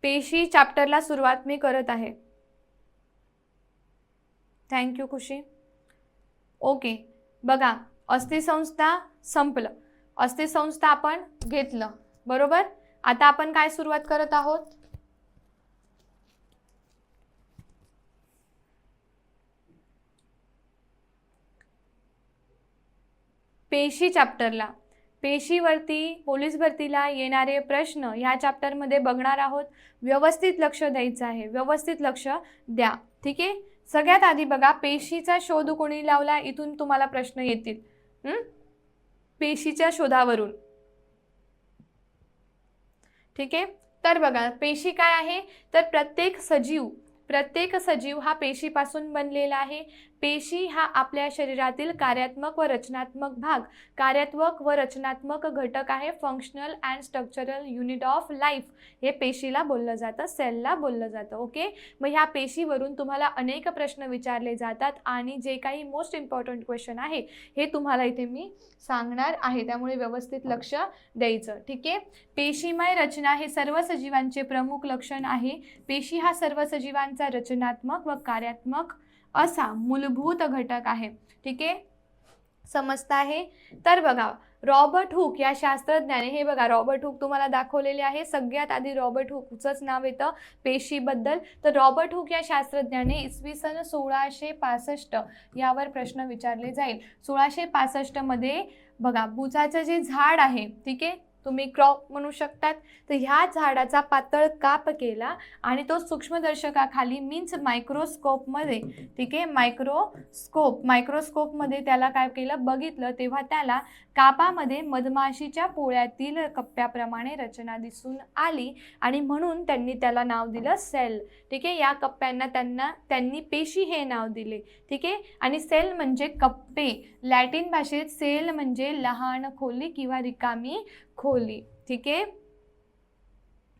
पेशी चॅप्टरला सुरुवात मी करत आहे. थँक्यू खुशी. ओके, बघा अस्थिसंस्था संपलं. अस्थिसंस्था आपण घेतलं बरोबर. आता आपण काय सुरुवात करत आहोत? पेशी चॅप्टरला. पेशीवरती पोलीस भरतीला येणारे प्रश्न ह्या चॅप्टरमध्ये बघणार आहोत. व्यवस्थित लक्ष द्यायचं आहे, व्यवस्थित लक्ष द्या. ठीक आहे. सगळ्यात आधी बघा, पेशीचा शोध कोणी लावला, इथून तुम्हाला प्रश्न येतील. पेशीच्या शोधावरून. ठीक आहे. तर बघा, पेशी काय आहे, तर प्रत्येक सजीव हा पेशीपासून बनलेला आहे. पेशी हा आपल्या शरीरातील कार्यात्मक व रचनात्मक घटक आहे. Functional and structural unit of life हे पेशीला बोललं जातं, सेलला बोललं जातं. ओके. मग ह्या पेशीवरून तुम्हाला अनेक प्रश्न विचारले जातात आणि जे काही मोस्ट इम्पॉर्टंट क्वेश्चन आहे हे तुम्हाला इथे मी सांगणार आहे, त्यामुळे व्यवस्थित लक्ष द्यायचं. ठीक आहे. पेशीमय रचना हे सर्व सजीवांचे प्रमुख लक्षण आहे. पेशी हा सर्व सजीवांचा रचनात्मक व कार्यात्मक असा मूलभूत घटक आहे. ठीक आहे, समजत आहे. तर बघा, रॉबर्ट हुक या शास्त्रज्ञाने, हे बघा रॉबर्ट हुक तुम्हाला दाखवलेले आहे. सगळ्यात आधी रॉबर्ट हुकचंच नाव येतं पेशीबद्दल. तर रॉबर्ट हुक या शास्त्रज्ञाने इसवी सन 1665 यावर प्रश्न विचारले जाईल. 1665 मध्ये बघा, बुचाचं जे झाड आहे, ठीक आहे, तुम्ही क्रॉप म्हणू शकतात, तर ह्या झाडाचा पातळ काप केला आणि तो सूक्ष्मदर्शकाखाली मीन्स मायक्रोस्कोपमध्ये, ठीक आहे, मायक्रोस्कोपमध्ये त्याला काय केलं, बघितलं, तेव्हा त्याला कापामध्ये मधमाशीच्या पोळ्यातील कप्प्याप्रमाणे रचना दिसून आली आणि म्हणून त्यांनी त्याला नाव दिलं सेल. ठीक आहे. या कप्प्यांना त्यांनी पेशी हे नाव दिले. ठीक आहे. आणि सेल म्हणजे कप्पे. लॅटिन भाषेत सेल म्हणजे लहान खोली किंवा रिकामी खोली. ठीक आहे.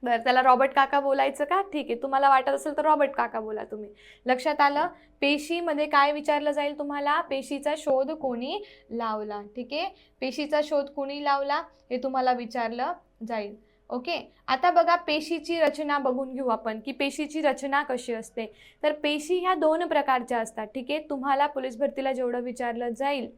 बरं, त्याला रॉबर्ट काका बोलायचं का? ठीक आहे, तुम्हाला वाटत असेल तर रॉबर्ट काका बोला तुम्ही. लक्षात आलं. पेशीमध्ये काय विचारलं जाईल तुम्हाला? पेशीचा शोध कोणी लावला. ठीक आहे. पेशीचा शोध कोणी लावला हे तुम्हाला विचारलं जाईल. ओके. आता बघा, पेशीची रचना बघून घेऊ आपण की पेशीची रचना कशी असते. तर पेशी ह्या 2 प्रकारच्या असतात. ठीक आहे. तुम्हाला पोलीस भरतीला जेवढं विचारलं जाईल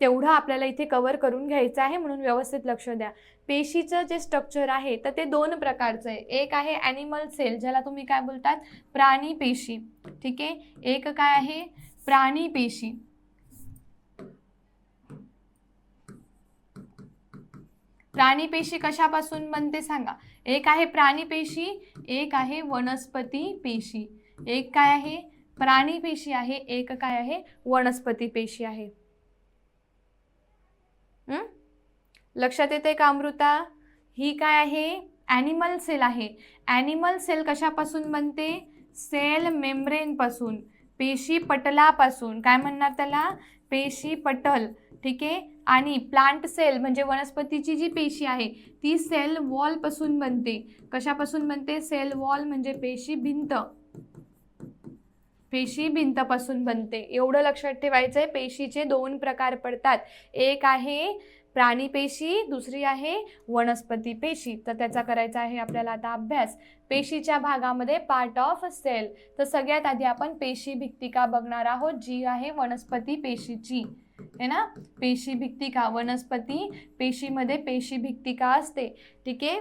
तेवढं आपल्याला इथे कव्हर करून घ्यायचं आहे, म्हणून व्यवस्थित लक्ष द्या. पेशीचं जे स्ट्रक्चर आहे तर ते 2 प्रकारचं आहे. एक आहे ॲनिमल सेल, ज्याला तुम्ही काय बोलतात, प्राणी पेशी. ठीक आहे. एक काय आहे, प्राणी पेशी. प्राणी पेशी कशापासून बनते सांगा? एक आहे प्राणी पेशी, एक आहे वनस्पती पेशी. एक काय आहे, प्राणी पेशी आहे, एक काय आहे, वनस्पती पेशी आहे. लक्षात येते का अमृता? ही काय आहे, ॲनिमल सेल आहे. ॲनिमल सेल कशापासून बनते? सेल मेम्ब्रेन पासून, पेशी पटलापासून. काय म्हणणार त्याला? पेशी पटल. ठीक आहे. आणि प्लांट सेल म्हणजे वनस्पतीची जी पेशी आहे ती सेल वॉल पासून बनते. कशापासून बनते? सेल वॉल म्हणजे पेशी भिंत. पेशी भिंतपासून बनते. एवढं लक्षात ठेवायचं आहे. पेशीचे 2 प्रकार पडतात. एक आहे प्राणी पेशी, दुसरी आहे वनस्पती पेशी. तर त्याचा करायचा आहे आपल्याला आता अभ्यास. पेशीच्या भागामध्ये पार्ट ऑफ सेल. तर सगळ्यात आधी आपण पेशी भित्तिका बघणार आहोत, जी आहे वनस्पती पेशीची, है ना. पेशी भित्तिका, वनस्पती पेशीमध्ये पेशी भित्तिका असते. ठीक आहे.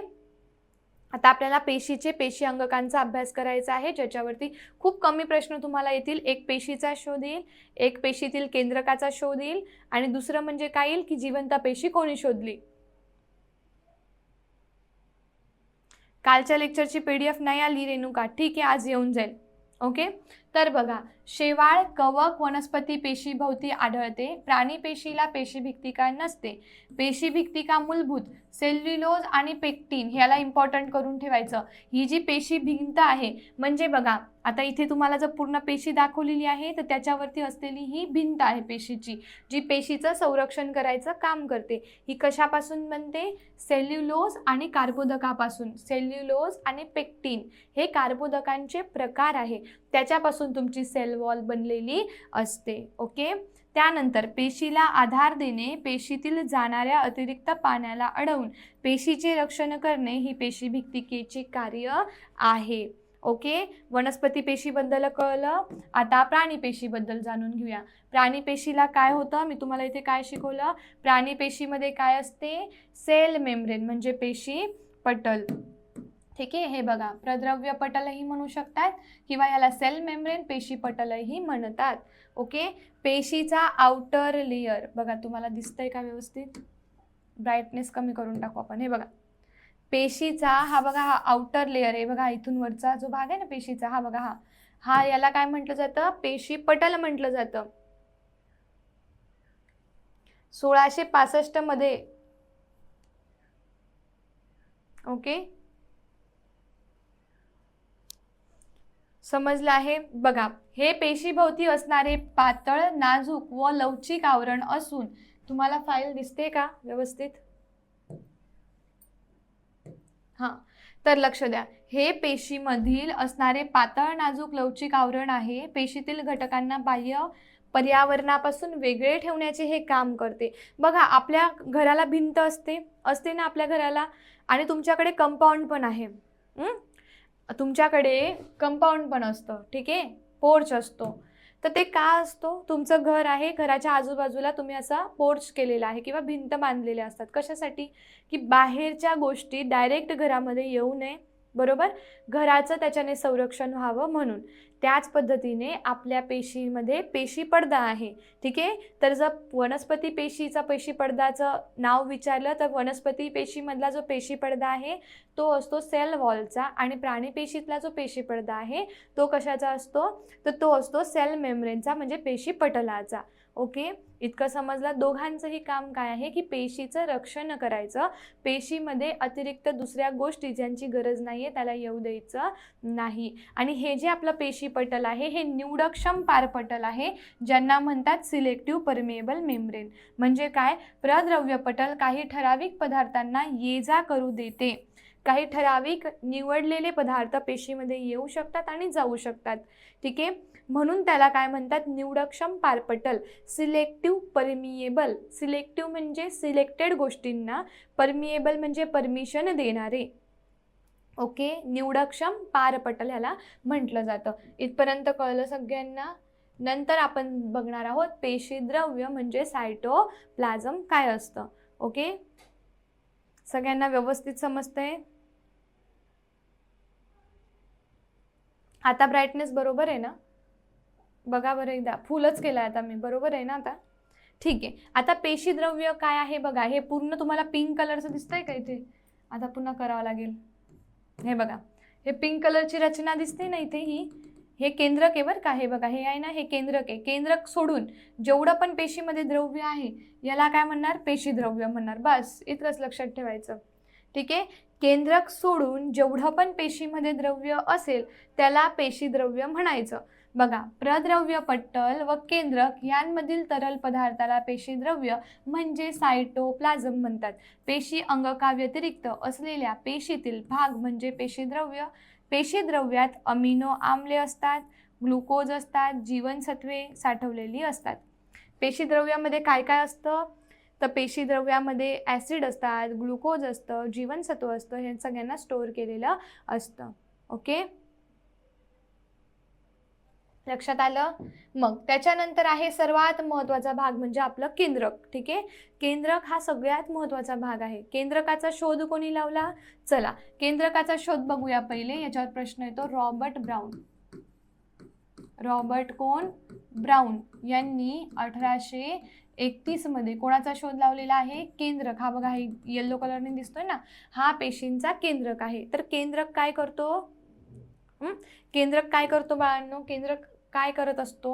आता आपल्याला पेशी अंगकांचा अभ्यास करायचा आहे, ज्याच्यावरती खूप कमी प्रश्न तुम्हाला येतील. एक पेशीचा शोध येईल, एक पेशीतील केंद्रकाचा शोध येईल आणि दुसरं म्हणजे काय येईल की जिवंत पेशी कोणी शोधली. कालच्या लेक्चरची PDF नाही आली रेणुका? ठीक आहे, आज येऊन जाईल. ओके. तर बघा, शेवाळ, कवक वनस्पती पेशीभोवती आढळते. प्राणी पेशीला पेशी भित्तिका नसते. पेशी भित्तिका मूलभूत सेल्युलोज आणि पेक्टिन, ह्याला इम्पॉर्टंट करून ठेवायचं. ही जी पेशी भिंत आहे म्हणजे बघा, आता इथे तुम्हाला जर पूर्ण पेशी दाखवलेली आहे तर त्याच्यावरती असलेली ही भिंत आहे पेशीची, जी पेशीचं संरक्षण करायचं काम करते. ही कशापासून बनते? सेल्युलोज आणि कार्बोदकापासून. सेल्युलोज आणि पेक्टिन हे कार्बोदकांचे प्रकार आहे, त्याच्यापासून तुमची सेल वॉल बनलेली असते. ओके. त्यानंतर पेशीला आधार देणे, पेशीतील जाणाऱ्या अतिरिक्त पाण्याला अडवून पेशीचे रक्षण करणे ही पेशीभित्तिकेचे कार्य आहे. ओके, वनस्पती पेशीबद्दल कळलं. आता प्राणी पेशीबद्दल जाणून घेऊया. प्राणी पेशीला काय होतं, मी तुम्हाला इथे काय शिकवलं, प्राणी पेशीमध्ये काय असते, सेल मेम्ब्रेन म्हणजे पेशी पटल. ठीक आहे, हे बघा प्रद्रव्य पटलही म्हणू शकतात किंवा याला सेल मेम्ब्रेन पेशी पटलही म्हणतात. ओके, पेशीचा आउटर लेयर बघा, तुम्हाला दिसतंय का व्यवस्थित, ब्राईटनेस कमी करून टाकू आपण. हे बघा पेशीचा हा बघा, हा आउटर लेयर आहे बघा, इथून वरचा जो भाग आहे ना पेशीचा, हा बघा, हा याला काय म्हटलं जातं, पेशी पटल म्हटलं जातं. 1665 मध्ये. ओके, समजलं आहे. बघा, हे पेशीभोवती असणारे पातळ, नाजूक व लवचिक आवरण असून, तुम्हाला फाईल दिसते का व्यवस्थित? हां, तर लक्ष द्या, हे पेशीमधील असणारे पातळ, नाजूक, लवचिक आवरण आहे. पेशीतील घटकांना बाह्य पर्यावरणापासून वेगळे ठेवण्याचे हे काम करते. बघा, आपल्या घराला भिंत असते ना आपल्या घराला, आणि तुमच्याकडे कंपाऊंड पण आहे. तुमच्याकडे कंपाऊंड पण असतं, ठीक आहे, पोर्च असतो. तर ते का असतो, तुमचं घर आहे, घराच्या आजूबाजूला तुम्ही असा पोर्च केलेला आहे किंवा भिंत बांधलेल्या असतात. कशासाठी, की बाहेरच्या गोष्टी डायरेक्ट घरामध्ये येऊ नये, बरोबर, घराचं त्याच्याने संरक्षण व्हावं म्हणून. त्याच पद्धतीने आपल्या पेशीमध्ये पेशी पडदा आहे. ठीक आहे, तर जर वनस्पती पेशीचा पेशी पडद्याचं नाव विचारलं तर वनस्पती पेशीमधला जो पेशी पडदा आहे तो असतो सेल वॉलचा, आणि प्राणी पेशीतला जो पेशी पडदा आहे तो कशाचा असतो, तर तो असतो सेल मेम्ब्रेनचा म्हणजे पेशी पटलाचा. ओके, इतकं समजलं. दोघांचंही काम काय आहे, की पेशीचं रक्षण करायचं, पेशीमध्ये अतिरिक्त दुसऱ्या गोष्टी ज्यांची गरज नाही आहे त्याला येऊ द्यायचं नाही. आणि हे जे आपलं पेशी पटल आहे हे निवडक्षम पारपटल आहे, ज्यांना म्हणतात सिलेक्टिव्ह परमिएबल मेम्ब्रेन. म्हणजे काय, प्रद्रव्य पटल काही ठराविक पदार्थांना ये जा करू देते. काही ठराविक निवडलेले पदार्थ पेशीमध्ये येऊ शकतात आणि जाऊ शकतात. ठीक आहे, म्हणून त्याला काय म्हणतात, निवडक्षम पारपटल, सिलेक्टिव्ह परमिएबल. सिलेक्टिव्ह म्हणजे सिलेक्टेड गोष्टींना, परमिएबल म्हणजे परमिशन देणारे. ओके, निवडक्षम पारपटल ह्याला म्हटलं जातं. इथपर्यंत कळलं सगळ्यांना? नंतर आपण बघणार आहोत पेशीद्रव्य म्हणजे सायटोप्लाझम काय असतं. ओके, सगळ्यांना व्यवस्थित समजतंय? आता ब्राईटनेस बरोबर आहे ना? बघा बरं एकदा, फुलच केला आता मी, बरोबर आहे ना आता? ठीक आहे, आता पेशीद्रव्य काय आहे बघा, हे पूर्ण तुम्हाला पिंक कलरचं दिसतंय का इथे? आता पुन्हा करावं लागेल. हे बघा, हे पिंक कलरची रचना दिसते ना इथे, हे केंद्रक आहे बरं का. हे बघा, हे आहे ना, हे केंद्रक आहे. केंद्रक सोडून जेवढं पण पेशीमध्ये द्रव्य आहे याला काय म्हणणार, पेशीद्रव्य म्हणणार. बस इतकंच लक्षात ठेवायचं. ठीक आहे, केंद्रक सोडून जेवढं पण पेशीमध्ये द्रव्य असेल त्याला पेशीद्रव्य म्हणायचं. बघा, प्रद्रव्य पटल व केंद्रक यांमधील तरल पदार्थाला पेशीद्रव्य म्हणजे सायटोप्लाझम म्हणतात. पेशी अंगका व्यतिरिक्त असलेल्या पेशीतील भाग म्हणजे पेशीद्रव्य. पेशीद्रव्यात अमिनो आम्ले असतात, ग्लुकोज असतात, जीवनसत्वे साठवलेली असतात. पेशीद्रव्यामध्ये काय काय असतं, तर पेशीद्रव्यामध्ये ॲसिड असतात, ग्लुकोज असतं, जीवनसत्व असतं, हे सगळ्यांना स्टोअर केलेलं असतं. ओके, लक्षात आलं? मग त्याच्यानंतर आहे सर्वात महत्त्वाचा भाग म्हणजे आपलं केंद्रक. ठीक आहे, केंद्रक हा सगळ्यात महत्त्वाचा भाग आहे. केंद्रकाचा शोध कोणी लावला? चला केंद्रकाचा शोध बघूया पहिले. याच्यावर प्रश्न येतो, रॉबर्ट ब्राउन. रॉबर्ट कोण? ब्राउन यांनी 1831 मध्ये कोणाचा शोध लावलेला आहे? केंद्रक. हा बघा, हे येलो कलरने दिसतोय ना, हा पेशींचा केंद्रक आहे. तर केंद्रक काय करतो? केंद्रक काय करतो बाळांनो? केंद्रक काय करत असतो?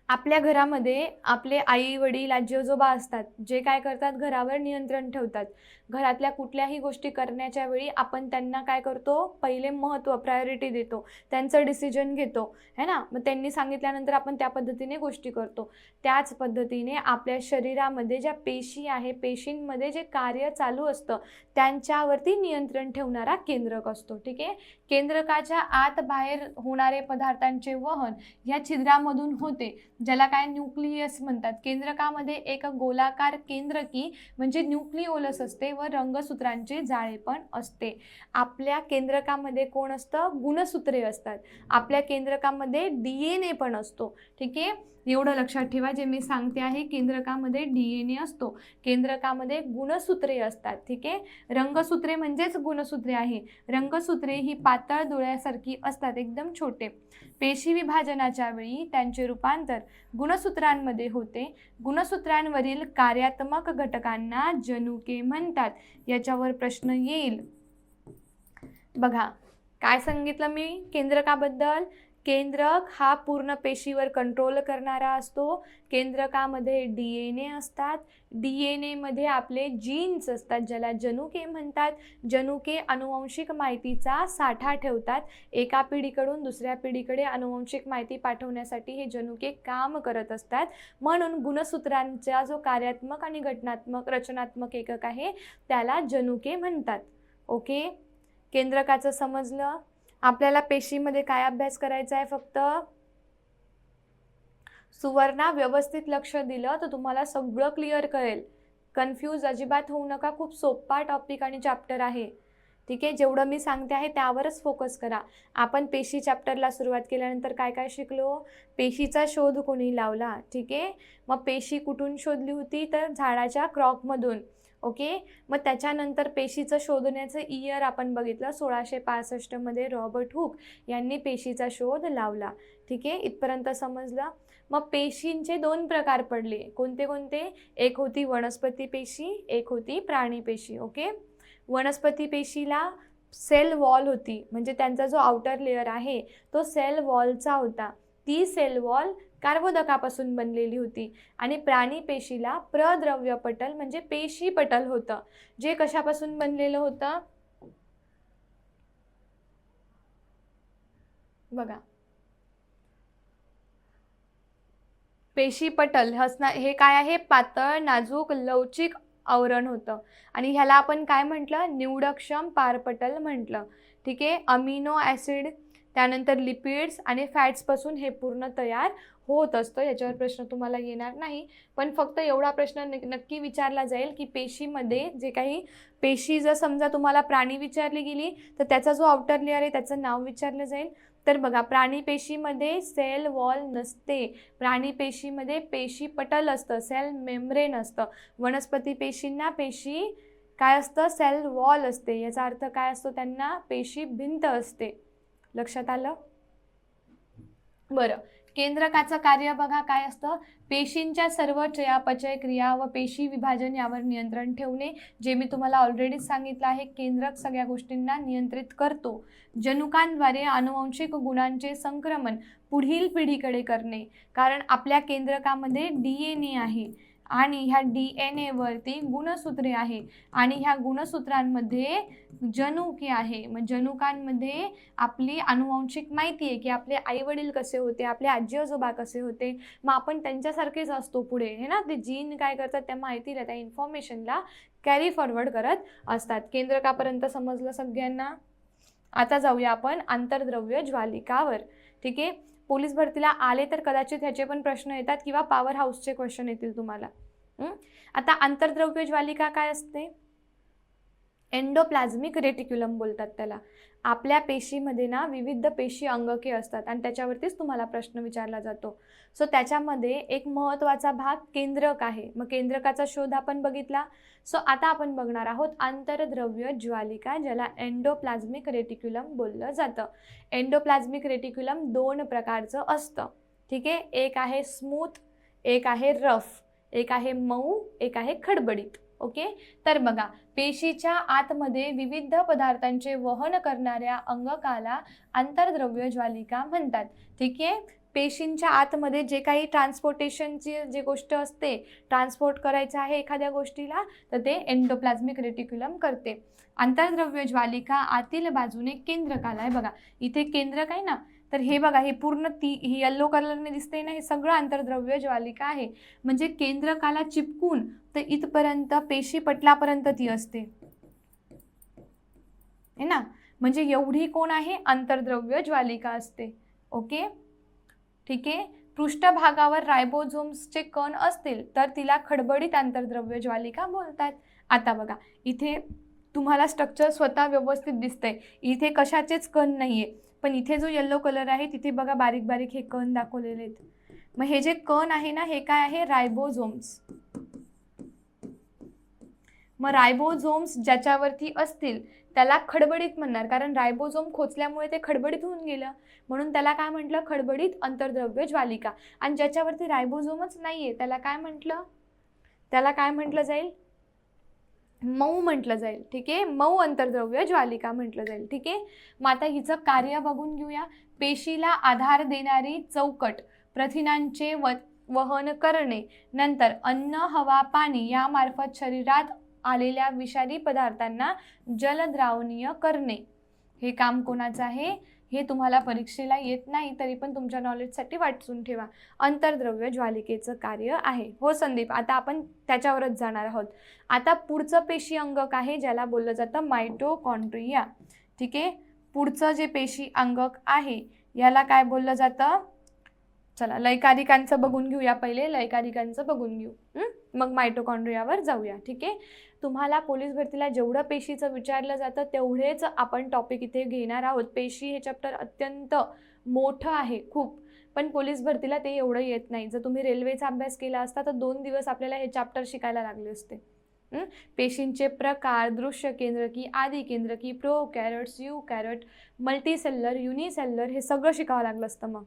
आपल्या घरामध्ये आपले आई वडील आजी आजोबा असतात, जे काय करतात घरावर नियंत्रण ठेवतात. घरातल्या कुठल्याही गोष्टी करण्याच्या वेळी आपण त्यांना काय करतो, पहिले महत्त्व प्रायोरिटी देतो, त्यांचं डिसिजन घेतो है ना. मग त्यांनी सांगितल्यानंतर आपण त्या पद्धतीने गोष्टी करतो. त्याच पद्धतीने आपल्या शरीरामध्ये ज्या पेशी आहे, पेशींमध्ये जे कार्य चालू असतं त्यांच्यावरती नियंत्रण ठेवणारा केंद्रक असतो. ठीक आहे. केंद्रकाच्या आत बाहेर होणारे पदार्थांचे वहन ह्या छिद्रामधून होते, ज्याला काय न्यूक्लियस म्हणतात. केंद्रकामध्ये एक गोलाकार केंद्रकी म्हणजे न्यूक्लिओलस असते व रंगसूत्रांचे जाळे पण असते. आपल्या केंद्रकामध्ये कोण असतं, गुणसूत्रे असतात. आपल्या केंद्रकामध्ये DNA पण असतो. ठीक आहे. एवढं लक्षात ठेवा, जे मी सांगते आहे, केंद्रकामध्ये DNA असतो, केंद्रकामध्ये गुणसूत्रे असतात. ठीक आहे. रंगसूत्रे म्हणजेच गुणसूत्रे आहे. रंगसूत्रे ही पातळ डोळ्यासारखी असतात, एकदम छोटे. पेशी विभाजनाच्या वेळी त्यांचे रूपांतर गुणसूत्रांमध्ये होते. गुणसूत्रांवरील कार्यात्मक घटकांना जनुके म्हणतात. याच्यावर प्रश्न येईल. बघा काय सांगितलं मी केंद्रकाबद्दल. केंद्रक हा पूर्ण पेशीवर कंट्रोल करणारा असतो. केंद्रकामध्ये DNA असतात. DNA मध्ये आपले जीन्स असतात, ज्याला जनुके म्हणतात. जनुके अनुवांशिक माहितीचा साठा ठेवतात. एका पिढीकडून दुसऱ्या पिढीकडे अनुवांशिक माहिती पाठवण्यासाठी हे जनुके काम करत असतात. म्हणून गुणसूत्रांचा जो कार्यात्मक आणि घटनात्मक रचनात्मक एकक आहे त्याला जनुके म्हणतात. ओके. केंद्रकाचं समजलं. आपल्याला पेशीमध्ये काय अभ्यास करायचा आहे, फक्त सुवर्णा व्यवस्थित लक्ष दिलं तर तुम्हाला सगळं क्लिअर कळेल. कन्फ्यूज अजिबात होऊ नका. खूप सोपा टॉपिक आणि चॅप्टर आहे. ठीक आहे. जेवढं मी सांगते आहे त्यावरच फोकस करा. आपण पेशी चॅप्टरला सुरुवात केल्यानंतर काय काय शिकलो, पेशीचा शोध कोणी लावला. ठीक आहे. मग पेशी कुठून शोधली होती, तर झाडाच्या क्रॉकमधून. ओके. मग त्याच्यानंतर पेशीचं शोधण्याचं इयर आपण बघितलं, 1665 मध्ये रॉबर्ट हुक यांनी पेशीचा शोध लावला. ठीक आहे. इथपर्यंत समजलं. मग पेशींचे 2 प्रकार पडले. कोणते कोणते, एक होती वनस्पती पेशी, एक होती प्राणी पेशी. ओके. वनस्पती पेशीला सेल वॉल होती, म्हणजे त्यांचा जो आउटर लेअर आहे तो सेल वॉलचा होता. ती सेल वॉल कार्बोदकापासून बनलेली होती. आणि प्राणी पेशीला प्रद्रव्य पटल म्हणजे पेशी पटल होतं, जे कशापासून बनलेलं होतं बघा. पेशी पटल हे काय आहे, पातळ नाजूक लवचिक आवरण होतं. आणि ह्याला आपण काय म्हटलं, निवडक्षम पारपटल म्हटलं. ठीक आहे. अमिनो ॲसिड, त्यानंतर लिपिड्स आणि फॅट्सपासून हे पूर्ण तयार होत असतं. याच्यावर प्रश्न तुम्हाला येणार नाही, पण फक्त एवढा प्रश्न नक्की विचारला जाईल की पेशीमध्ये जे काही पेशी जर समजा तुम्हाला प्राणी विचारली गेली तर त्याचा जो आउटर लेअर आहे त्याचं नाव विचारलं जाईल. तर बघा, प्राणी पेशीमध्ये सेल वॉल नसते. प्राणी पेशीमध्ये पेशी पटल असतं, सेल मेम्ब्रेन असतं. वनस्पती पेशींना पेशी काय असतं, सेल वॉल असते. याचा अर्थ काय असतो, त्यांना पेशी भिंत असते. लक्षात आलं. बरं, केंद्रकाचं कार्य बघा काय असतं, पेशींच्या सर्व चयापचय क्रिया व पेशी विभाजन यावर नियंत्रण ठेवणे. जे मी तुम्हाला ऑलरेडी सांगितलं आहे, केंद्रक सगळ्या गोष्टींना नियंत्रित करतो. जनुकांद्वारे आनुवंशिक गुणांचे संक्रमण पुढील पिढीकडे करणे, कारण आपल्या केंद्रकामध्ये DNA आहे आणि ह्या DNA वरती गुणसूत्रे आहे आणि ह्या गुणसूत्रांमध्ये जनुके आहे. मग जनुकांमध्ये आपली आनुवंशिक माहिती आहे की आपले आई वडील कसे होते, आपले आजी आजोबा कसे होते, मग आपण त्यांच्यासारखेच असतो पुढे है ना. ते जीन काय करतात, त्या माहितीला, त्या इन्फॉर्मेशनला कॅरी फॉरवर्ड करत असतात. केंद्रकापर्यंत समजलं सगळ्यांना. आता जाऊया आपण आंतरद्रव्य ज्वालिकावर. ठीक आहे. पोलीस भरतीला आले तर कदाचित ह्याचे पण प्रश्न येतात किंवा पॉवर हाऊसचे क्वेश्चन येतील तुम्हाला. आता आंतरद्रव्य ज्वालिका काय असते, एंडोप्लाझ्मिक रेटिक्युलम बोलतात त्याला. आपल्या पेशीमध्ये ना विविध पेशी अंगके असतात आणि त्याच्यावरतीच तुम्हाला प्रश्न विचारला जातो. सो त्याच्यामध्ये एक महत्त्वाचा भाग केंद्रक आहे. मग केंद्रकाचा शोध आपण बघितला. सो आता आपण बघणार आहोत आंतरद्रव्य ज्वालिका, ज्याला एंडोप्लाझ्मिक रेटिक्युलम बोललं जातं. एंडोप्लाझ्मिक रेटिक्युलम 2 प्रकारचं असतं. ठीक आहे. एक आहे स्मूथ, एक आहे रफ, एक आहे मऊ, एक आहे खडबडीत. ओके. तर बघा, पेशीच्या आतमध्ये विविध पदार्थांचे वहन करणाऱ्या अंगकाला आंतरद्रव्य ज्वालिका म्हणतात. ठीक आहे. पेशींच्या आतमध्ये जे काही ट्रान्सपोर्टेशनची जे गोष्ट असते, ट्रान्सपोर्ट करायचं आहे एखाद्या गोष्टीला, तर ते एंडोप्लाझ्मिक रेटिक्युलम करते. आंतरद्रव्य ज्वालिका आतील बाजूने केंद्रकाला आहे बघा, इथे केंद्रक आहे ना, तर हे बघा हे पूर्ण ही येल्लो कलरने दिसते ना, हे सगळं आंतरद्रव्य ज्वालिका आहे. म्हणजे केंद्रकाला चिपकून तर इथपर्यंत पेशी पटलापर्यंत ती असते है ना. म्हणजे एवढी कोण आहे, आंतरद्रव्य ज्वालिका असते. ओके, ठीक आहे. पृष्ठभागावर रायबोझोम्सचे कण असतील तर तिला खडबडीत आंतरद्रव्य ज्वालिका बोलतात. आता बघा इथे तुम्हाला स्ट्रक्चर स्वतः व्यवस्थित दिसतंय, इथे कशाचेच कण नाहीये, पण इथे जो येल्लो कलर आहे तिथे बघा बारीक बारीक हे कण दाखवलेले आहेत. मग हे जे कण आहे ना, हे काय आहे, रायबोझोम्स. मग रायबोझोम्स ज्याच्यावरती असतील त्याला खडबडीत म्हणणार, कारण रायबोझोम खोचल्यामुळे ते खडबडीत होऊन गेलं, म्हणून त्याला काय म्हटलं, खडबडीत अंतर्द्रव्य ज्वालिका. आणि ज्याच्यावरती रायबोझोमच नाहीये त्याला काय म्हटलं, त्याला काय म्हटलं जाईल, मऊ म्हटलं जाईल. ठीक आहे, मऊ अंतर्द्रव्य ज्वालिका म्हटलं जाईल. ठीक आहे. मग आता हिचं कार्य बघून घेऊया. पेशीला आधार देणारी चौकट, प्रथिनांचे वहन करणे, नंतर अन्न, हवा, पाणी यामार्फत शरीरात आलेल्या विषारी पदार्थांना जलद्रावणीय करणे, हे काम कोणाचं आहे, हे तुम्हाला परीक्षेला येत नाही तरी पण तुमच्या नॉलेजसाठी वाचून ठेवा. अंतर्द्रव्य ज्वालिकेचं कार्य आहे. हो संदीप, आता आपण त्याच्यावरच जाणार आहोत. आता पुढचं पेशी अंगक आहे ज्याला बोललं जातं मायटोकॉन्ड्रिया. ठीक आहे, पुढचं जे पेशी अंगक आहे याला काय बोललं जातं, चला लयकारिकांचं बघून घेऊया पहिले, लयकारिकांचं बघून घेऊ, मग मायटोकॉन्ड्रियावर जाऊया. ठीक आहे, तुम्हाला पोलीस भरतीला जेवढं पेशीचं विचारलं जातं तेवढेच आपण टॉपिक इथे घेणार आहोत. पेशी हे चॅप्टर अत्यंत मोठं आहे खूप, पण पोलीस भरतीला ते एवढं येत नाही. जर तुम्ही रेल्वेचा अभ्यास केला असता तर 2 दिवस आपल्याला हे चॅप्टर शिकायला लागले असते. पेशींचे प्रकार, दृश्य केंद्रकी, आदि केंद्रकी, प्रोकॅरियोट्स, युकॅरियोट, मल्टीसेल्युलर, युनिसेल्युलर हे सगळं शिकावं लागलं असतं मग,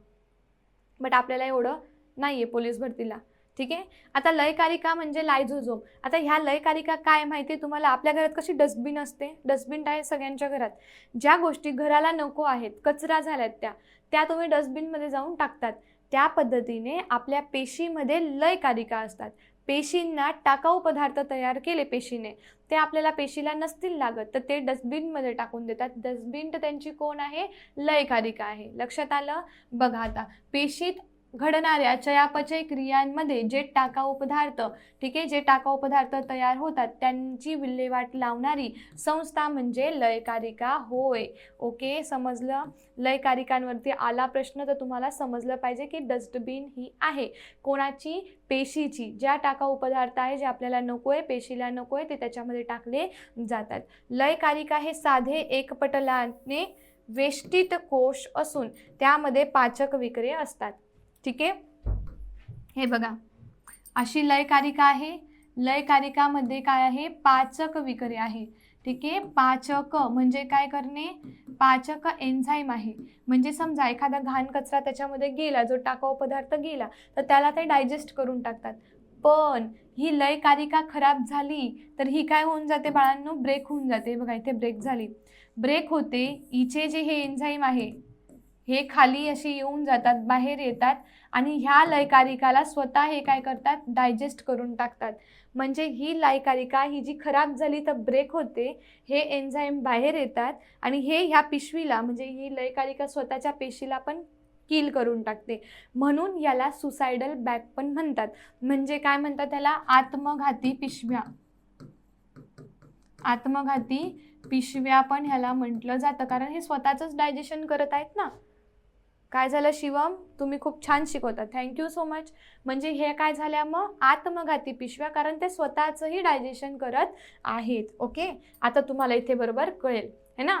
बट आपल्याला एवढं नाहीये पोलीस भरतीला. ठीक आहे, आता लयकारिका म्हणजे लायझोझोम. आता ह्या लयकारिका काय माहिती आहे तुम्हाला, आपल्या घरात कशी डस्टबिन असते, डस्टबिन आहे सगळ्यांच्या घरात, ज्या गोष्टी घराला नको आहेत, कचरा झाल्यात त्या तुम्ही डस्टबिनमध्ये जाऊन टाकतात, त्या पद्धतीने आपल्या पेशीमध्ये लयकारिका असतात. पेशींना टाकाऊ पदार्थ तयार केले पेशीने, ते आपल्याला पेशीला नसतील लागत तर ते डस्टबिनमध्ये टाकून देतात. डस्टबिन तर त्यांची कोण आहे, लयकारिका आहे. लक्षात आलं. बघा आता पेशीत घडणाऱ्या चयापचय क्रियांमध्ये जे टाकाऊ पदार्थ, ठीक आहे, जे टाकाऊ पदार्थ तयार होतात त्यांची विल्हेवाट लावणारी संस्था म्हणजे लयकारिका होय. ओके, समजलं. लयकारिकांवरती आला प्रश्न तर तुम्हाला समजलं पाहिजे की डस्टबिन ही आहे कोणाची, पेशीची. ज्या टाकाऊ पदार्थ आहे जे आपल्याला नकोय, पेशीला नकोय, ते त्याच्यामध्ये टाकले जातात. लयकारिका हे साधे एकपटलाने वेष्टित कोश असून त्यामध्ये पाचक विकरे असतात. ठीक आहे, हे बघा अशी लयकारिका आहे. लयकारिकामध्ये काय आहे, पाचक विकरे आहे. ठीक आहे, पाचक म्हणजे काय करणे, पाचक एन्झाईम आहे. म्हणजे समजा एखादा घाण कचरा त्याच्यामध्ये गेला, जो टाकाऊ पदार्थ गेला तर त्याला ते डायजेस्ट करून टाकतात. पण ही लयकारिका खराब झाली तर ही काय होऊन जाते बाळांनो, ब्रेक होऊन जाते. बघा इथे ब्रेक झाली, ब्रेक होते. हिचे जे हे एन्झाईम आहे हे खाली असे येऊन जातात, बाहेर येतात आणि ह्या लयकारिकाला स्वतः हे काय करतात, डायजेस्ट करून टाकतात. म्हणजे ही लयकारिका ही जी खराब झाली तर ब्रेक होते, हे एन्झाईम बाहेर येतात आणि हे ह्या पिशवीला म्हणजे ही लयकारिका स्वतःच्या पेशीला पण किल करून टाकते. म्हणून याला सुसाइडल बॅग पण म्हणतात. म्हणजे काय म्हणतात त्याला, आत्मघाती पिशव्या. आत्मघाती पिशव्या पण ह्याला म्हटलं जातं, कारण हे स्वतःच डायजेशन करत आहेत ना. काय झालं शिवम, तुम्ही खूप छान शिकवता, थँक्यू सो मच. म्हणजे हे काय झाल्या मग, आत्मघाती पिशव्या, कारण ते स्वतःचंही डायजेशन करत आहेत. ओके, आता तुम्हाला इथे बरोबर कळेल है ना,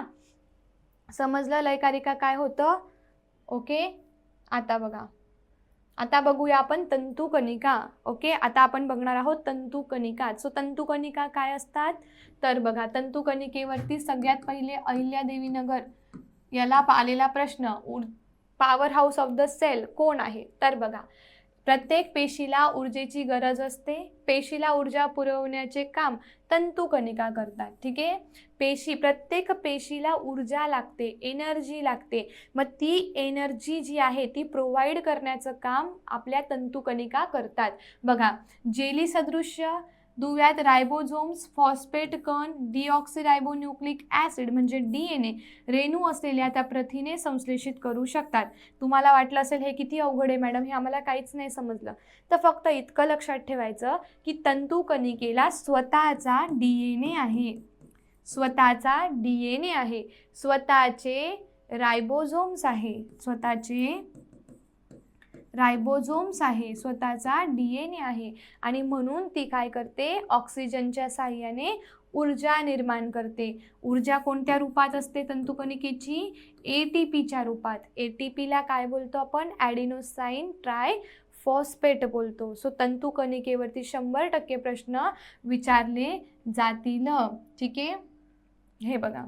समजलं लयकारिका काय होतं. ओके, आता बघा, आता बघूया आपण तंतुकणिका. ओके, आता आपण बघणार आहोत तंतुकणिका. सो तंतुकणिका काय असतात तर बघा, तंतुकणिकेवरती सगळ्यात पहिले अहिल्यादेवी नगर याला आलेला प्रश्न, power house of the cell कोण आहे तर बघा, प्रत्येक पेशीला ऊर्जेची गरज असते. पेशीला ऊर्जा पुरवण्याचे काम तंतुकणिका करतात. ठीक आहे, प्रत्येक पेशीला ऊर्जा लागते, एनर्जी लागते. मग ती एनर्जी जी आहे ती प्रोव्हाइड करण्याचं काम आपल्या तंतुकणिका करतात. बघा, जेली सदृश्य दुव्यात रायबोझोम्स, फॉस्फेट कण, डिऑक्सिरायबोन्यूक्लिक ॲसिड म्हणजे DNA रेणू असलेल्या त्या प्रथिने संश्लेषित करू शकतात. तुम्हाला वाटलं असेल हे किती अवघड आहे मॅडम, हे आम्हाला काहीच नाही समजलं. तर फक्त इतकं लक्षात ठेवायचं की तंतुकणिकेला स्वतःचा DNA आहे, स्वतःचा DNA आहे, स्वतःचे रायबोझोम्स आहे, स्वतःचा DNA आहे. आणि म्हणून ती काय करते, ऑक्सिजनच्या साहाय्याने ऊर्जा निर्माण करते. ऊर्जा कोणत्या रूपात असते तंतुकणिकेची? ATPच्या रूपात. ATPला काय बोलतो आपण? ॲडिनोसाइन ट्रायफॉस्फेट बोलतो. सो तंतुकणिकेवरती 100% प्रश्न विचारले जातील. ठीक आहे, हे बघा,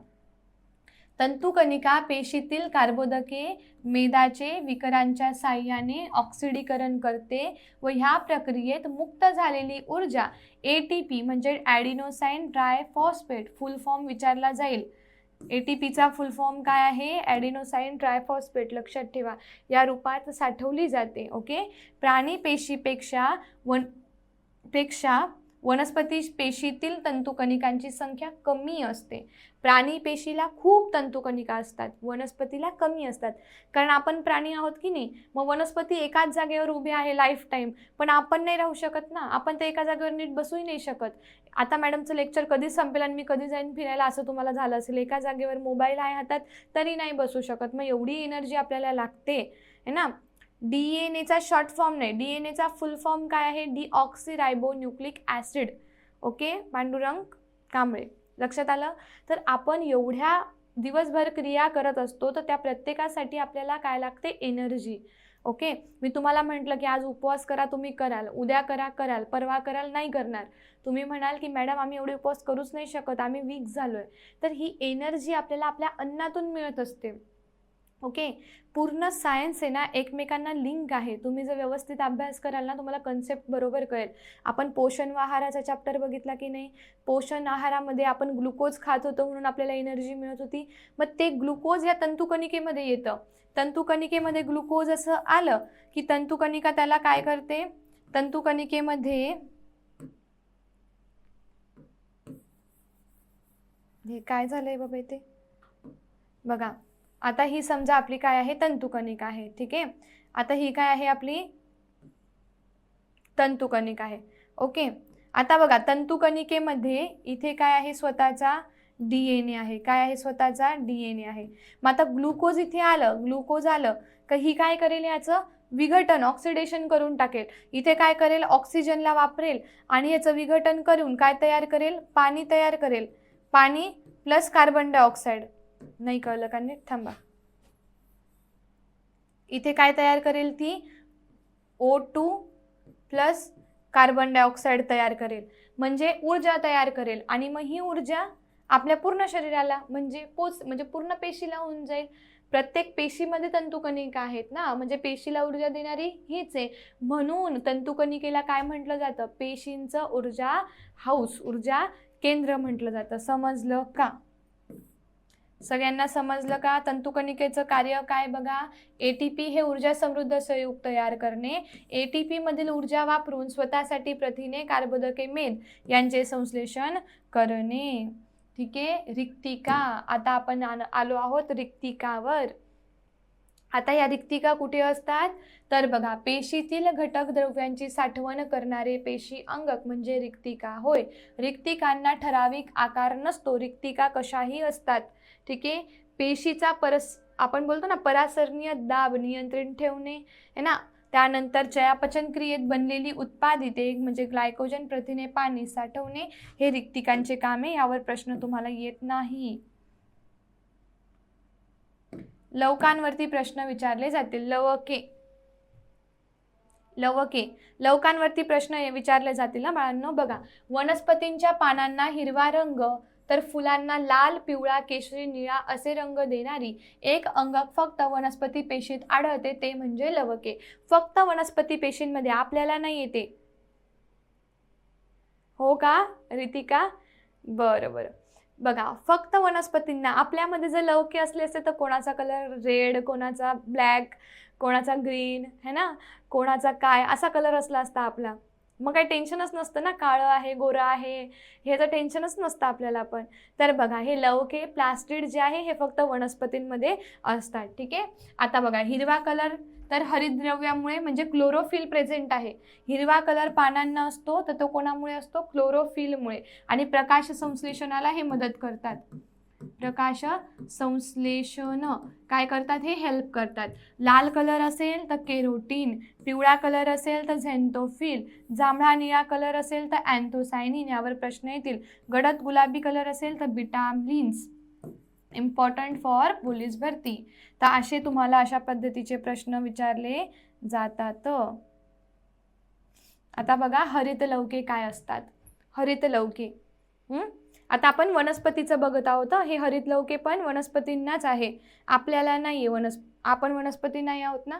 तंतुकणिका पेशीतील कार्बोदके मेदाचे विकरांच्या साहाय्याने ऑक्सिडीकरण करते व ह्या प्रक्रियेत मुक्त झालेली ऊर्जा ATP म्हणजे ॲडिनोसाइन ट्रायफॉस्फेट फुल फॉर्म विचारला जाईल. ATPचा फुल फॉर्म काय आहे? ॲडिनोसाइन ट्रायफॉस्फेट. लक्षात ठेवा, या रूपात साठवली जाते. ओके, प्राणी पेशीपेक्षा वनस्पती पेशीतील तंतुकणिकांची संख्या कमी असते. प्राणी पेशीला खूप तंतुकणिका असतात, वनस्पतीला कमी असतात. कारण आपण प्राणी आहोत की नाही, मग वनस्पती एकाच जागेवर उभी आहे लाईफ टाईम, पण आपण नाही राहू शकत ना, आपण तर एका जागेवर नीट बसूही नाही शकत. आता मॅडमचं लेक्चर कधी संपेल आणि मी कधी जाईन फिरायला असं तुम्हाला झालं असेल. एका जागेवर मोबाईल आहे हातात तरी नाही बसू शकत. मग एवढी एनर्जी आपल्याला लागते है ना. DNAचा शॉर्ट फॉर्म नाही, DNAचा फुल फॉर्म काय आहे? डिऑक्सिरायबोन्यूक्लिक ॲसिड. ओके, पांडुरंग कांबळे. लक्षात आलं. तर आपण एवढ्या दिवसभर क्रिया करत असतो, तर त्या प्रत्येकासाठी आपल्याला काय लागते? एनर्जी. ओके, मी तुम्हाला म्हटलं की आज उपवास करा, तुम्ही कराल, उद्या कराल, परवा कराल, नाही करणार. तुम्ही म्हणाल की मॅडम आम्ही एवढे उपवास करूच नाही शकत, आम्ही वीक झालोय. तर ही एनर्जी आपल्याला आपल्या अन्नातून मिळत असते. ओके, पूर्ण सायन्स आहे ना एकमेकांना लिंक आहे. तुम्ही जर व्यवस्थित अभ्यास कराल ना तुम्हाला कन्सेप्ट बरोबर कळेल. आपण पोषण आहाराचा चॅप्टर बघितला की नाही? पोषण आहारामध्ये आपण ग्लुकोज खात होतो म्हणून आपल्याला एनर्जी मिळत होती. मग ते ग्लुकोज या तंतुकणिकेमध्ये येतं. तंतुकणिकेमध्ये ग्लुकोज असं आलं की तंतुकणिका त्याला काय करते? तंतुकणिकेमध्ये हे काय झालंय बाबा इथे बघा. आता ही समजा आपली काय आहे? तंतुकणिका आहे. ठीक आहे, आता ही काय आहे? आपली तंतुकणिका आहे. ओके, आता बघा तंतुकणिकेमध्ये इथे काय आहे? स्वतःचा DNA आहे. काय आहे? स्वतःचा DNA आहे. मग आता ग्लुकोज इथे आलं, ग्लुकोज आलं का ही काय करेल? याचं विघटन, ऑक्सिडेशन करून टाकेल. इथे काय करेल? ऑक्सिजनला वापरेल आणि याचं विघटन करून काय तयार करेल? पाणी तयार करेल. पाणी प्लस कार्बन डायऑक्साईड. नाही कळलं का? नीट थांबा. इथे काय तयार करेल? ती O2 प्लस कार्बन डायऑक्साईड तयार करेल, म्हणजे ऊर्जा तयार करेल. आणि मग ही ऊर्जा आपल्या पूर्ण शरीराला म्हणजे पूर्ण पेशीला होऊन जाईल. प्रत्येक पेशीमध्ये तंतुकणिका आहेत ना, म्हणजे पेशीला ऊर्जा देणारी हीच आहे. म्हणून तंतुकणिकेला काय म्हटलं जातं? पेशींचं ऊर्जा हाऊस, ऊर्जा केंद्र म्हटलं जातं. समजलं का? सगळ्यांना समजलं का? तंतुकणिकेचं कार्य काय बघा. ATP हे ऊर्जा समृद्ध संयुग तयार करणे, ATP मधील ऊर्जा वापरून स्वतःसाठी प्रथिने, कार्बोदके, मेद यांचे संश्लेषण करणे. ठीक आहे, रिक्तिका. आता आपण आलो आहोत रिक्तिकावर. आता या रिक्तिका कुठे असतात? तर बघा, पेशीतील घटक द्रव्यांची साठवण करणारे पेशी अंगक म्हणजे रिक्तिका होय. रिक्तिकांना ठराविक आकार नसतो, रिक्तिका कशाही असतात. ठीक आहे, पेशीचा आपण बोलतो ना परासरणीय दाब नियंत्रित ठेवणे है ना. त्यानंतर चयापचन क्रियेत बनलेली उत्पादिते म्हणजे ग्लायकोजन, प्रथिने, पाणी साठवणे हे रिक्तिकांचे कामे. यावर प्रश्न तुम्हाला येत नाही. लवकांवरती प्रश्न विचारले जातील. लवकांवरती प्रश्न विचारले जातील ना बाळांनो. बघा, वनस्पतींच्या पानांना हिरवा रंग तर फुलांना लाल, पिवळा, केशरी, निळा असे रंग देणारी एक अंगक फक्त वनस्पती पेशीत आढळते ते म्हणजे लवके. फक्त वनस्पती पेशींमध्ये, आपल्याला नाही येते. हो का रितिका? बरं बरं. बघा, फक्त वनस्पतींना, आपल्यामध्ये जर लवके असले असते तर कोणाचा कलर रेड, कोणाचा ब्लॅक, कोणाचा ग्रीन, है ना, कोणाचा काय असा कलर असला असता आपला. मग काही टेन्शनच नसतं ना, काळं आहे, गोरं आहे, हे तर टेन्शनच नसतं आपल्याला. पण तर बघा, हे लवके प्लास्टिड जे आहे हे फक्त वनस्पतींमध्ये असतात. ठीक आहे. आता बघा, हिरवा कलर तर हरितद्रव्यामुळे म्हणजे क्लोरोफिल प्रेझेंट आहे. हिरवा कलर पानांना असतो तर तो कोणामुळे असतो? क्लोरोफिलमुळे. आणि प्रकाश संश्लेषणाला हे मदत करतात. प्रकाश संश्लेषण काय करतात? हे हेल्प करतात. लाल कलर असेल तर केरोटीन, पिवळा कलर असेल तर झेंथोफिल, जांभळा निळा कलर असेल तर अँथोसायनिन, यावर प्रश्न येतील. गडद गुलाबी कलर असेल तर विटामिन्स, इम्पॉर्टंट फॉर पोलीस भरती. तर असे तुम्हाला अशा पद्धतीचे प्रश्न विचारले जातात. आता बघा, हरितलवके काय असतात? हरितलवके आता आपण वनस्पतीचं बघत आहोत. हे हरितलवके पण वनस्पतींनाच आहे, आपल्याला नाही आहे. आपण वनस्पती नाही आहोत ना.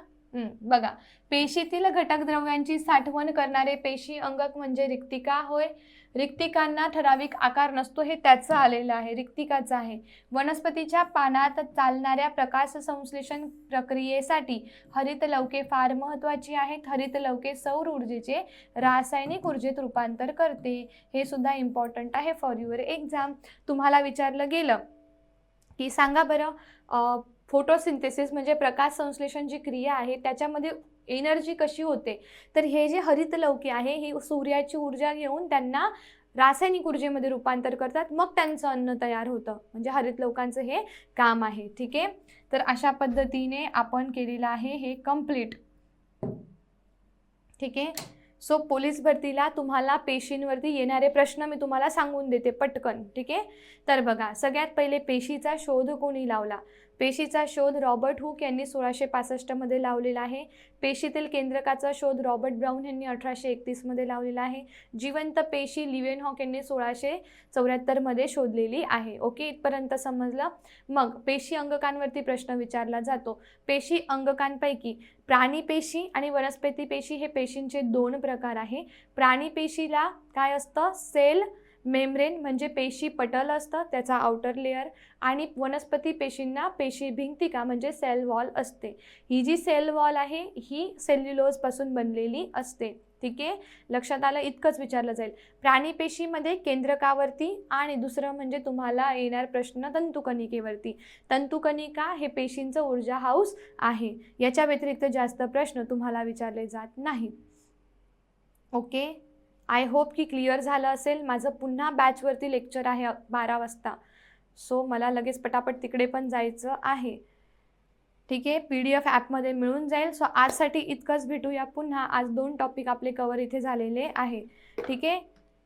बघा, पेशीतील घटक द्रव्यांची साठवण करणारे पेशी अंगक म्हणजे रिक्तिका होय. रिक्तिकांना ठराविक आकार नसतो, हे त्याचं आलेलं आहे, रिक्तिकाचं आहे. वनस्पतीच्या पानात चालणाऱ्या प्रकाश संश्लेषण प्रक्रियेसाठी हरितलवके फार महत्त्वाची आहेत. हरितलवके सौर ऊर्जेचे रासायनिक ऊर्जेत रूपांतर करते. हे सुद्धा इम्पॉर्टंट आहे फॉर युअर एक्झाम. तुम्हाला विचारलं गेलं की सांगा बरं, फोटोसिंथेसिस म्हणजे प्रकाश संश्लेषण जी क्रिया आहे त्याच्यामध्ये एनर्जी कशी होते? तर हे जे हरितलवके आहे ही सूर्याची ऊर्जा घेऊन त्यांना रासायनिक ऊर्जेमध्ये रूपांतर करतात, मग त्यांचं अन्न तयार होतं. म्हणजे हरितलवकांचं हे काम आहे. ठीक आहे. तर अशा पद्धतीने आपण केलेलं आहे हे कंप्लीट. ठीक आहे. सो पोलीस भरतीला तुम्हाला पेशींवरती येणारे प्रश्न मी तुम्हाला सांगून देते पटकन. ठीक आहे. तर बघा, सगळ्यात पहिले पेशीचा शोध कोणी लावला? पेशीचा शोध रॉबर्ट हुक यांनी 1665 मध्ये लावलेला आहे. पेशीतील केंद्रकाचा शोध रॉबर्ट ब्राउन यांनी 1831 मध्ये लावलेला आहे. जिवंत पेशी लिवेनहॉक यांनी 1674 मध्ये शोधलेली आहे. ओके, इथपर्यंत समजलं. मग पेशी अंगकांवरती प्रश्न विचारला जातो. पेशी अंगकांपैकी प्राणी पेशी आणि वनस्पती पेशी हे पेशींचे दोन प्रकार आहे. प्राणी पेशीला काय असतं? सेल मेम्ब्रेन म्हणजे पेशी पटल असतं, त्याचा आउटर लेअर. आणि वनस्पती पेशींना पेशी भिंतिका म्हणजे सेल वॉल असते. ही जी सेल वॉल आहे ही सेल्युलोज पासून बनलेली असते. ठीक आहे. लक्षात आलं? इतकंच विचारलं जाईल. प्राणी पेशीमध्ये केंद्रकावरती आणि दुसरं म्हणजे तुम्हाला येणार प्रश्न तंतुकणिकेवरती. तंतुकणिका हे पेशींचं ऊर्जा हाऊस आहे. याच्या व्यतिरिक्त जास्त प्रश्न तुम्हाला विचारले जात नाहीत. ओके, आय होप की क्लिअर झालं असेल. माझं पुन्हा बॅचवरती लेक्चर आहे 12 वाजता. सो मला लगेच पटापट तिकडे पण जायचं आहे. ठीक आहे. PDF ॲपमध्ये मिळून जाईल. सो आजसाठी इतकंच. भेटूया पुन्हा. आज 2 टॉपिक आपले कवर इथे झालेले आहे. ठीक आहे.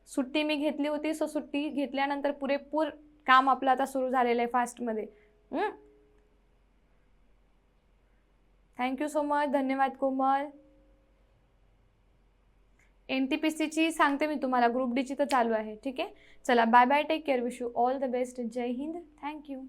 सुट्टी मी घेतली होती, सो सुट्टी घेतल्यानंतर पुरेपूर काम आपलं आता सुरू झालेलं आहे फास्टमध्ये. Thank you so much. धन्यवाद कोमल. NTPCची सांगते मी तुम्हाला, ग्रुप डीची तर चालू आहे. ठीक आहे. चला, bye bye, take care, wish you all the best. जय हिंद. थँक्यू.